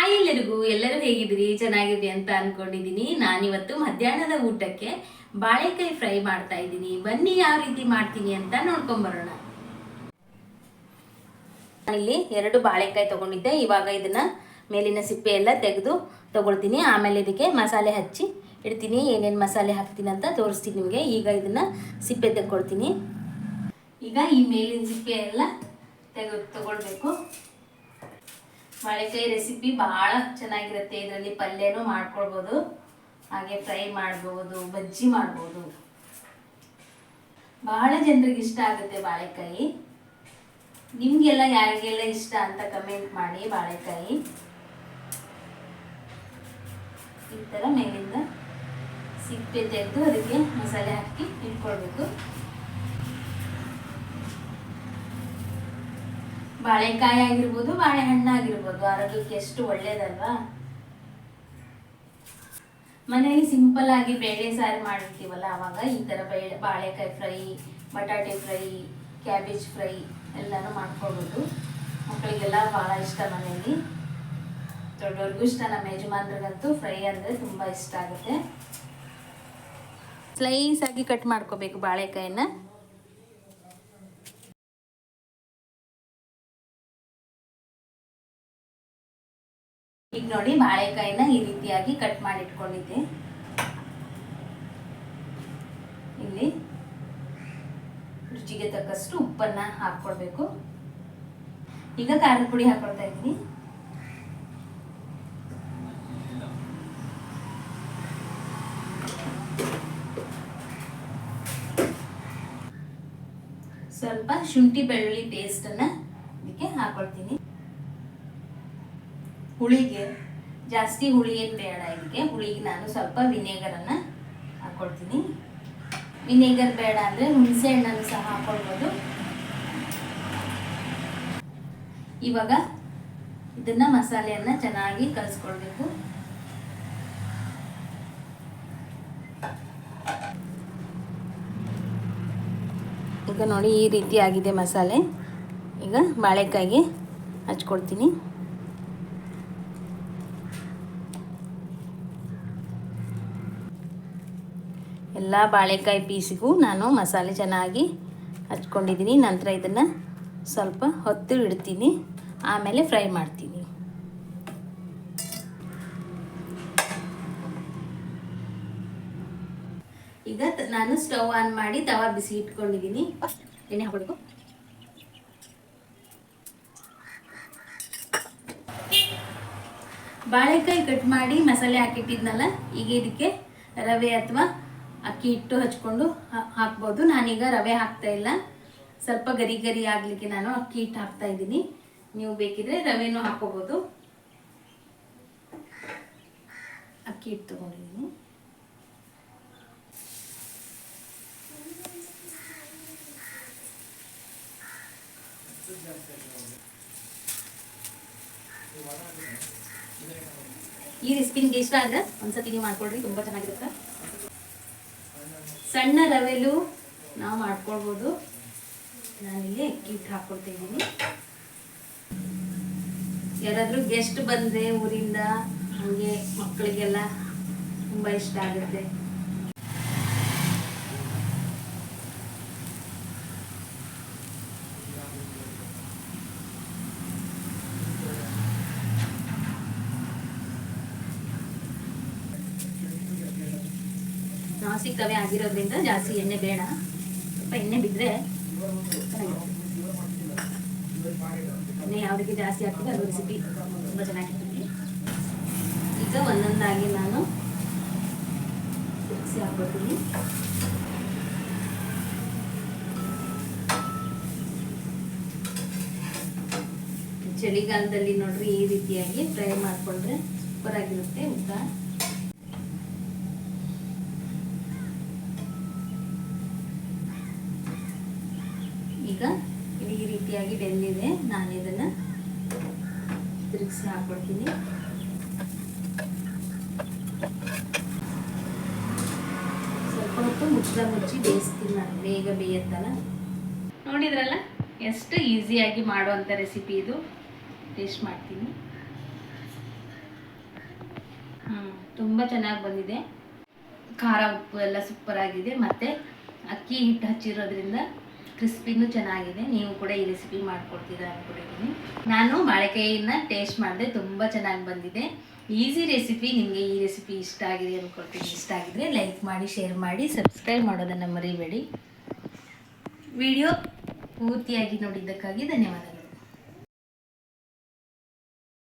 Hi ಎಲ್ಲರೂ ಹೇಗಿದ್ದೀರಿ? ಚೆನ್ನಾಗಿದ್ರಿ ಅಂತ ಅನ್ಕೊಂಡಿದ್ದೀನಿ. ನಾನಿವತ್ತು ಮಧ್ಯಾಹ್ನದ ಊಟಕ್ಕೆ ಬಾಳೆಕಾಯಿ ಫ್ರೈ ಮಾಡ್ತಾ ಇದ್ದೀನಿ. ಬನ್ನಿ ಯಾವ ರೀತಿ ಮಾಡ್ತೀನಿ ಅಂತ ನೋಡ್ಕೊಂಡ್ ಬರೋಣ. ನಾನಿಲ್ಲಿ 2 ಬಾಳೆಕಾಯಿ ತಗೊಂಡಿದ್ದೆ. ಇವಾಗ ಇದನ್ನ ಮೇಲಿನ ಸಿಪ್ಪೆ ಎಲ್ಲ ತೆಗೆದು ತಗೊಳ್ತೀನಿ. ಆಮೇಲೆ ಇದಕ್ಕೆ ಮಸಾಲೆ ಹಚ್ಚಿ ಇಡ್ತೀನಿ. ಏನೇನು ಮಸಾಲೆ ಹಾಕ್ತೀನಿ ಅಂತ ತೋರಿಸ್ತೀನಿ ನಿಮಗೆ. ಈಗ ಇದನ್ನ ಸಿಪ್ಪೆ ತೆಗೆದುಕೊಳ್ತೀನಿ. ಈಗ ಈ ಮೇಲಿನ ಸಿಪ್ಪೆ ಎಲ್ಲ ತಗೊಳ್ಬೇಕು. ಬಾಳೆಕಾಯಿ ರೆಸಿಪಿ ಬಹಳ ಚೆನ್ನಾಗಿರುತ್ತೆ. ಇದರಲ್ಲಿ ಪಲ್ಯನೂ ಮಾಡ್ಕೊಳ್ಬೋದು, ಹಾಗೆ ಫ್ರೈ ಮಾಡ್ಬೋದು, ಬಜ್ಜಿ ಮಾಡ್ಬೋದು. ಬಹಳ ಜನರಿಗೆ ಇಷ್ಟ ಆಗುತ್ತೆ ಬಾಳೆಕಾಯಿ. ನಿಮಗೆಲ್ಲ ಯಾರಿಗೆಲ್ಲ ಇಷ್ಟ ಅಂತ ಕಮೆಂಟ್ ಮಾಡಿ. ಬಾಳೆಕಾಯಿ ಈ ಥರ ಮೇಲಿಂದ ಸಿಪ್ಪೆ ತೆಗೆದು ಅದಕ್ಕೆ ಮಸಾಲೆ ಹಾಕಿ ಇಟ್ಕೊಳ್ಬೇಕು. ಬಾಳೆಕಾಯಿ ಆಗಿರ್ಬೋದು, ಬಾಳೆಹಣ್ಣು ಆಗಿರ್ಬೋದು, ಆರೋಗ್ಯಕ್ಕೆ ಎಷ್ಟು ಒಳ್ಳೇದಲ್ವಾ. ಮನೆಯಲ್ಲಿ ಸಿಂಪಲ್ ಆಗಿ ಬೇಳೆ ಸಾರು ಮಾಡಿರ್ತೀವಲ್ಲ, ಆವಾಗ ಈ ಥರ ಬಾಳೆಕಾಯಿ ಫ್ರೈ, ಬಟಾಟೆ ಫ್ರೈ, ಕ್ಯಾಬೇಜ್ ಫ್ರೈ ಎಲ್ಲನೂ ಮಾಡ್ಕೊಳ್ಬೋದು. ಮಕ್ಕಳಿಗೆಲ್ಲ ಭಾಳ ಇಷ್ಟ ಮನೆಯಲ್ಲಿ, ದೊಡ್ಡವ್ರಿಗೂ ಇಷ್ಟ. ನಮ್ಮ ಯಜಮಾನ್ರಿಗಂತೂ ಫ್ರೈ ಅಂದರೆ ತುಂಬ ಇಷ್ಟ ಆಗುತ್ತೆ. ಸ್ಲೈಸ್ ಆಗಿ ಕಟ್ ಮಾಡ್ಕೋಬೇಕು ಬಾಳೆಕಾಯಿನ. ಈಗ ನೋಡಿ, ಬಾಳೆಕಾಯಿನ ಈ ರೀತಿಯಾಗಿ ಕಟ್ ಮಾಡಿ ಇಟ್ಕೊಂಡಿದ್ದೆ. ಇಲ್ಲಿ ರುಚಿಗೆ ತಕ್ಕಷ್ಟು ಉಪ್ಪನ್ನ ಹಾಕೊಳ್ಬೇಕು. ಈಗ ಖಾರದ ಪುಡಿ ಹಾಕೊಳ್ತಾ ಇದ್ದೀನಿ. ಸ್ವಲ್ಪ ಶುಂಠಿ ಬೆಳ್ಳುಳ್ಳಿ ಪೇಸ್ಟನ್ನ ಇದಕ್ಕೆ ಹಾಕೊಳ್ತೀನಿ. ಹುಳಿಗೆ ಜಾಸ್ತಿ ಹುಳಿ ಏನು ಬೇಡ. ಇದಕ್ಕೆ ಹುಳಿಗೆ ನಾನು ಸ್ವಲ್ಪ ವಿನೇಗರನ್ನು ಹಾಕ್ಕೊಳ್ತೀನಿ. ವಿನೇಗರ್ ಬೇಡ ಅಂದರೆ ಹುಣಸೆ ಹಣ್ಣನ್ನು ಸಹ ಹಾಕ್ಕೊಳ್ಬೋದು. ಇವಾಗ ಇದನ್ನ ಮಸಾಲೆಯನ್ನು ಚೆನ್ನಾಗಿ ಕಲಿಸ್ಕೊಳ್ಬೇಕು. ಈಗ ನೋಡಿ, ಈ ರೀತಿ ಆಗಿದೆ ಮಸಾಲೆ. ಈಗ ಬಾಳೆಕಾಯಿಗೆ ಹಚ್ಕೊಳ್ತೀನಿ. ಎಲ್ಲ ಬಾಳೆಕಾಯಿ ಪೀಸಿಗೂ ನಾನು ಮಸಾಲೆ ಚೆನ್ನಾಗಿ ಹಚ್ಕೊಂಡಿದ್ದೀನಿ. ನಂತರ ಇದನ್ನು ಸ್ವಲ್ಪ ಹೊತ್ತು ಇಡ್ತೀನಿ, ಆಮೇಲೆ ಫ್ರೈ ಮಾಡ್ತೀನಿ. ಈಗ ನಾನು ಸ್ಟವ್ ಆನ್ ಮಾಡಿ ತವಾ ಬಿಸಿ ಇಟ್ಕೊಂಡಿದ್ದೀನಿ. ಎಣ್ಣೆ ಹಾಕಬೇಕು. ಬಾಳೆಕಾಯಿ ಕಟ್ ಮಾಡಿ ಮಸಾಲೆ ಹಾಕಿಟ್ಟಿದ್ನಲ್ಲ, ಈಗ ಇದಕ್ಕೆ ರವೆ ಅಥವಾ ಅಕ್ಕಿ ಹಿಟ್ಟು ಹಚ್ಕೊಂಡು ಹಾಕ್ಬೋದು. ನಾನೀಗ ರವೆ ಹಾಕ್ತಾ ಇಲ್ಲ. ಸ್ವಲ್ಪ ಗರಿ ಗರಿ ಆಗಲಿಕ್ಕೆ ನಾನು ಅಕ್ಕಿ ಹಿಟ್ಟು ಹಾಕ್ತಾ ಇದ್ದೀನಿ. ನೀವು ಬೇಕಿದ್ರೆ ರವೆನೂ ಹಾಕೋಬೋದು. ಅಕ್ಕಿ ಹಿಟ್ಟು ತಗೊಂಡಿದ್ದೀನಿ. ಈ ರೆಸಿಪಿ ನಿಮಗೆ ಇಷ್ಟ ಆದ್ರೆ ಒಂದ್ಸತಿ ನೀವು ಮಾಡ್ಕೊಳ್ರಿ, ತುಂಬ ಚೆನ್ನಾಗಿರುತ್ತೆ. ಸಣ್ಣ ರವೆಲು ನಾವು ಮಾಡ್ಕೊಳ್ಬೋದು. ನಾನಿಲ್ಲಿ ಅಕ್ಕಿ ಹಿಟ್ಟು ಹಾಕ್ಕೊಳ್ತಾ ಇದ್ದೀನಿ. ಯಾರಾದರೂ ಗೆಸ್ಟ್ ಬಂದರೆ ಊರಿಂದ, ಹಾಗೆ ಮಕ್ಕಳಿಗೆಲ್ಲ ತುಂಬ ಇಷ್ಟ ಆಗುತ್ತೆ. ನಾಸಿಕ್ ರವೆ ಆಗಿರೋದ್ರಿಂದ ಜಾಸ್ತಿ ಎಣ್ಣೆ ಬೇಡ. ಸ್ವಲ್ಪ ಎಣ್ಣೆ ಬಿದ್ದರೆ ಚೆನ್ನಾಗಿರುತ್ತೆ. ಎಣ್ಣೆ ಯಾವುದಕ್ಕೆ ಜಾಸ್ತಿ ಆಗ್ತದೆ ಅದು ರೆಸಿಪಿ ತುಂಬ ಚೆನ್ನಾಗಿರ್ತದೆ. ಈಗ ಒಂದೊಂದಾಗಿ ನಾನು ಮಿಕ್ಸಿ ಹಾಕ್ಕೊಳ್ತೀನಿ. ಚಳಿಗಾಲದಲ್ಲಿ ನೋಡ್ರಿ, ಈ ರೀತಿಯಾಗಿ ಫ್ರೈ ಮಾಡಿಕೊಂಡ್ರೆ ಸೂಪರ್ ಆಗಿರುತ್ತೆ ಊಟ. ಈಗ ಈ ರೀತಿಯಾಗಿ ಬೆಂದಿದೆ. ನಾನು ಇದನ್ನು ತಿರುಗಿಸಿ ಹಾಕ್ಕೊಳ್ತೀನಿ. ಸ್ವಲ್ಪ ಹೊತ್ತು ಮುಚ್ಚಿ ಬೇಯಿಸ್ತೀನಿ ನಾನು, ಬೇಗ ಬೇಯುತ್ತಲ್ಲ. ನೋಡಿದ್ರಲ್ಲ, ಎಷ್ಟು ಈಸಿಯಾಗಿ ಮಾಡುವಂಥ ರೆಸಿಪಿ ಇದು. ಟೇಸ್ಟ್ ಮಾಡ್ತೀನಿ. ತುಂಬ ಚೆನ್ನಾಗಿ ಬಂದಿದೆ. ಖಾರ ಉಪ್ಪು ಎಲ್ಲ ಸೂಪರ್ ಆಗಿದೆ. ಮತ್ತು ಅಕ್ಕಿ ಹಿಟ್ಟು ಹಚ್ಚಿರೋದ್ರಿಂದ ಕ್ರಿಸ್ಪಿನೂ ಚೆನ್ನಾಗಿದೆ. ನೀವು ಕೂಡ ಈ ರೆಸಿಪಿ ಮಾಡ್ಕೊಡ್ತೀರಾ ಅಂದ್ಕೊಂಡಿದ್ದೀನಿ. ನಾನು ಬಾಳೆಕಾಯಿನ ಟೇಸ್ಟ್ ಮಾಡಿದೆ, ತುಂಬ ಚೆನ್ನಾಗಿ ಬಂದಿದೆ. Easy recipe. ನಿಮಗೆ ಈ ರೆಸಿಪಿ ಇಷ್ಟ ಆಗಿದೆ ಅಂದ್ಕೊಳ್ತೀನಿ. ಇಷ್ಟ ಆಗಿದ್ರೆ ಲೈಕ್ ಮಾಡಿ, ಶೇರ್ ಮಾಡಿ, ಸಬ್ಸ್ಕ್ರೈಬ್ ಮಾಡೋದನ್ನು ಮರಿಬೇಡಿ. ವಿಡಿಯೋ ಪೂರ್ತಿಯಾಗಿ ನೋಡಿದ್ದಕ್ಕಾಗಿ ಧನ್ಯವಾದಗಳು.